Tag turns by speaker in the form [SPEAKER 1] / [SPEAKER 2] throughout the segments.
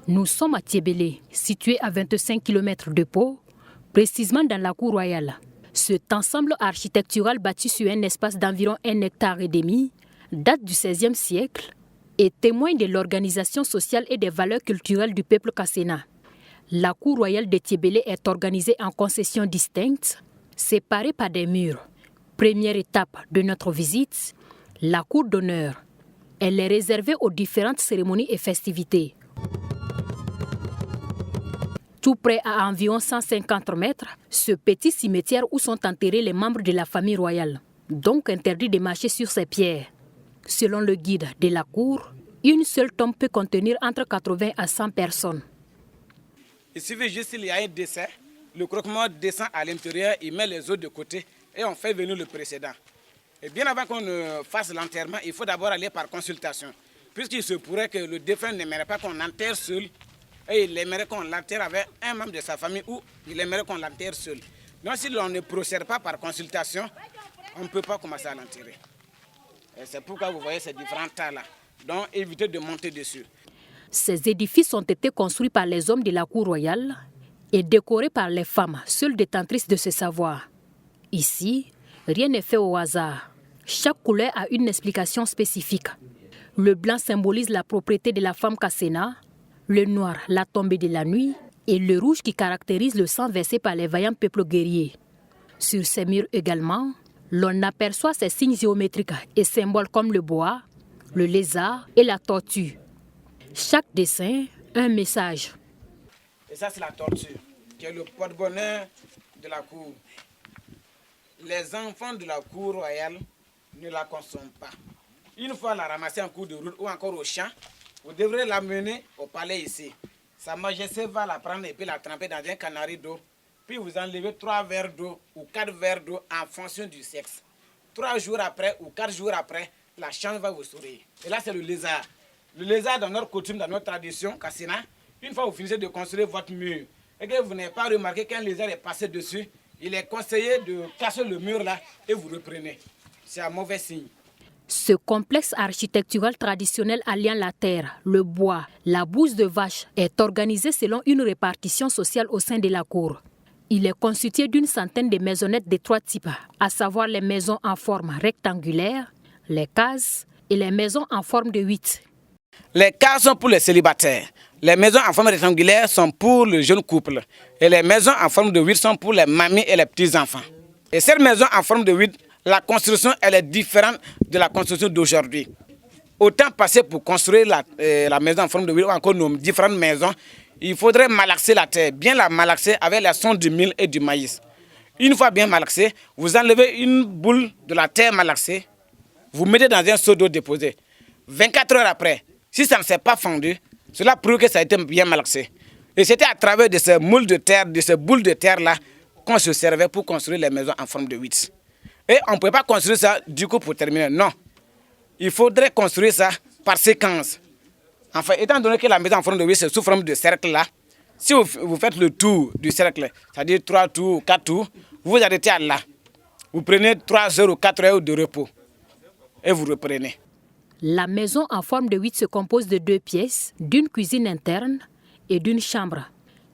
[SPEAKER 1] Nous sommes à Tiébélé, situé à 25 km de Pau, précisément dans la cour royale. Cet ensemble architectural bâti sur un espace d'environ 1,5 hectare date du XVIe siècle et témoigne de l'organisation sociale et des valeurs culturelles du peuple Kassena. La cour royale de Tiébélé est organisée en concessions distinctes, séparées par des murs. Première étape de notre visite, la cour d'honneur. Elle est réservée aux différentes cérémonies et festivités. Tout près à environ 150 mètres, ce petit cimetière où sont enterrés les membres de la famille royale. Donc interdit de marcher sur ces pierres. Selon le guide de la cour, une seule tombe peut contenir entre 80 à 100 personnes.
[SPEAKER 2] Il suffit juste s'il y a un décès, le croque-mort descend à l'intérieur, il met les os de côté et on fait venir le précédent. Et bien avant qu'on ne fasse l'enterrement, il faut d'abord aller par consultation. Puisqu'il se pourrait que le défunt n'aimerait pas qu'on enterre seul, et il aimerait qu'on l'enterre avec un membre de sa famille ou il aimerait qu'on l'enterre seul. Donc si l'on ne procède pas par consultation, on ne peut pas commencer à l'enterrer. C'est pourquoi vous voyez ces différents tas-là. Donc évitez de monter dessus.
[SPEAKER 1] Ces édifices ont été construits par les hommes de la cour royale et décorés par les femmes, seules détentrices de ce savoir. Ici, rien n'est fait au hasard. Chaque couleur a une explication spécifique. Le blanc symbolise la propriété de la femme Kassena, le noir, la tombée de la nuit, et le rouge qui caractérise le sang versé par les vaillants peuples guerriers. Sur ces murs également, l'on aperçoit ces signes géométriques et symboles comme le bois, le lézard et la tortue. Chaque dessin, un message.
[SPEAKER 2] Et ça, c'est la tortue, qui est le porte-bonheur de la cour. Les enfants de la cour royale ne la consomment pas. Une fois la ramasser en cours de route ou encore au champ, vous devrez l'amener au palais ici. Sa Majesté va la prendre et puis la tremper dans un canari d'eau. Puis vous enlevez 3 verres d'eau ou 4 verres d'eau en fonction du sexe. 3 jours après ou 4 jours après, la chance va vous sourire. Et là, c'est le lézard. Le lézard, dans notre coutume, dans notre tradition, Kassena, une fois que vous finissez de construire votre mur et que vous n'avez pas remarqué qu'un lézard est passé dessus, il est conseillé de casser le mur là et vous reprenez. C'est un mauvais signe.
[SPEAKER 1] Ce complexe architectural traditionnel alliant la terre, le bois, la bouse de vache est organisé selon une répartition sociale au sein de la cour. Il est constitué d'une centaine de maisonnettes de 3 types, à savoir les maisons en forme rectangulaire, les cases et les maisons en forme de 8.
[SPEAKER 2] Les cases sont pour les célibataires. Les maisons en forme rectangulaire sont pour le jeune couple. Et les maisons en forme de 8 sont pour les mamies et les petits-enfants. Et cette maison en forme de 8, la construction, elle est différente de la construction d'aujourd'hui. Au temps passé pour construire la maison en forme de 8 ou encore nos différentes maisons, il faudrait malaxer la terre, bien la malaxer avec la sonde du mil et du maïs. Une fois bien malaxée, vous enlevez une boule de la terre malaxée, vous mettez dans un seau d'eau déposé. 24 heures après, si ça ne s'est pas fondu, cela prouve que ça a été bien malaxé. Et c'était à travers de ces moules de terre, de ces boules de terre-là, qu'on se servait pour construire les maisons en forme de 8. Et on ne peut pas construire ça du coup pour terminer. Non. Il faudrait construire ça par séquence. Enfin, étant donné que la maison en forme de 8 c'est sous forme de cercle là, si vous faites le tour du cercle, c'est-à-dire 3 tours ou 4 tours, vous vous arrêtez à là. Vous prenez 3 heures ou 4 heures de repos. Et vous reprenez.
[SPEAKER 1] La maison en forme de 8 se compose de 2 pièces, d'une cuisine interne et d'une chambre.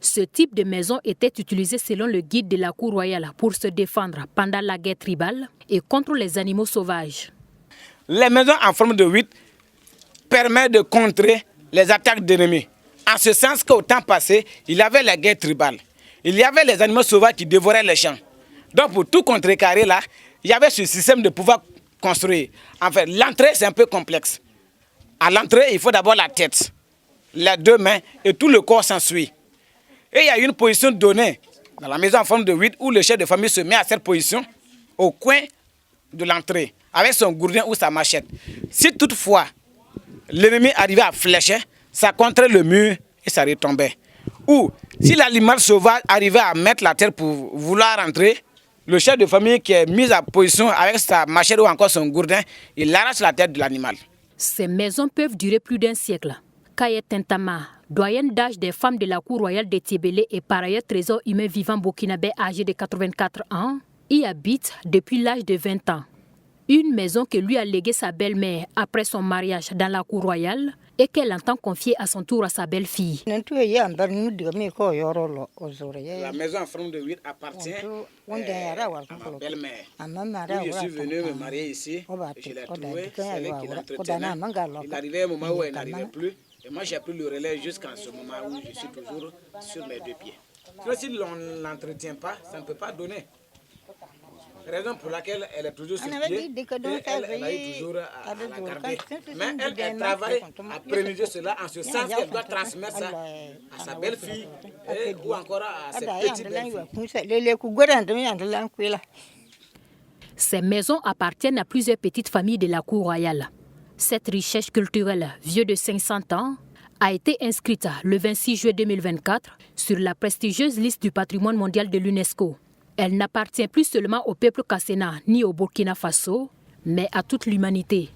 [SPEAKER 1] Ce type de maison était utilisé selon le guide de la cour royale pour se défendre pendant la guerre tribale et contre les animaux sauvages.
[SPEAKER 2] Les maisons en forme de 8 permettent de contrer les attaques d'ennemis. En ce sens qu'au temps passé, il y avait la guerre tribale. Il y avait les animaux sauvages qui dévoraient les champs. Donc pour tout contrecarrer là, il y avait ce système de pouvoir construire. En fait, l'entrée c'est un peu complexe. À l'entrée, il faut d'abord la tête, les 2 mains et tout le corps s'ensuit. Et il y a une position donnée dans la maison en forme de 8 où le chef de famille se met à cette position au coin de l'entrée avec son gourdin ou sa machette. Si toutefois l'ennemi arrivait à flécher, ça contrait le mur et ça retombait. Ou si l'animal sauvage arrivait à mettre la tête pour vouloir rentrer, le chef de famille qui est mis à position avec sa machette ou encore son gourdin, il arrache la tête de l'animal.
[SPEAKER 1] Ces maisons peuvent durer plus d'1 siècle. Kayet Tentama, doyenne d'âge des femmes de la cour royale de Tiébélé et par ailleurs trésor humain vivant burkinabé âgé de 84 ans, y habite depuis l'âge de 20 ans. Une maison que lui a léguée sa belle-mère après son mariage dans la cour royale et qu'elle entend confier à son tour à sa belle-fille.
[SPEAKER 2] La maison en forme de 8 appartient à ma belle-mère. Je suis venu me marier ici, et je l'ai trouvée, c'est elle qui l'entretenait. Il arrivait un moment où elle n'arrivait plus, et moi j'ai pris le relais jusqu'à ce moment où je suis toujours sur mes 2 pieds. Si on ne l'entretient pas, ça ne peut pas donner. Raison pour laquelle elle est toujours sur pied, et elle a eu toujours à la garder. Mais elle travaille à préniger cela en ce sens qu'elle doit transmettre ça à sa belle-fille ou encore à ses petites belles-filles.
[SPEAKER 1] Ces maisons appartiennent à plusieurs petites familles de la cour royale. Cette richesse culturelle, vieux de 500 ans, a été inscrite le 26 juillet 2024 sur la prestigieuse liste du patrimoine mondial de l'UNESCO. Elle n'appartient plus seulement au peuple Kassena ni au Burkina Faso, mais à toute l'humanité.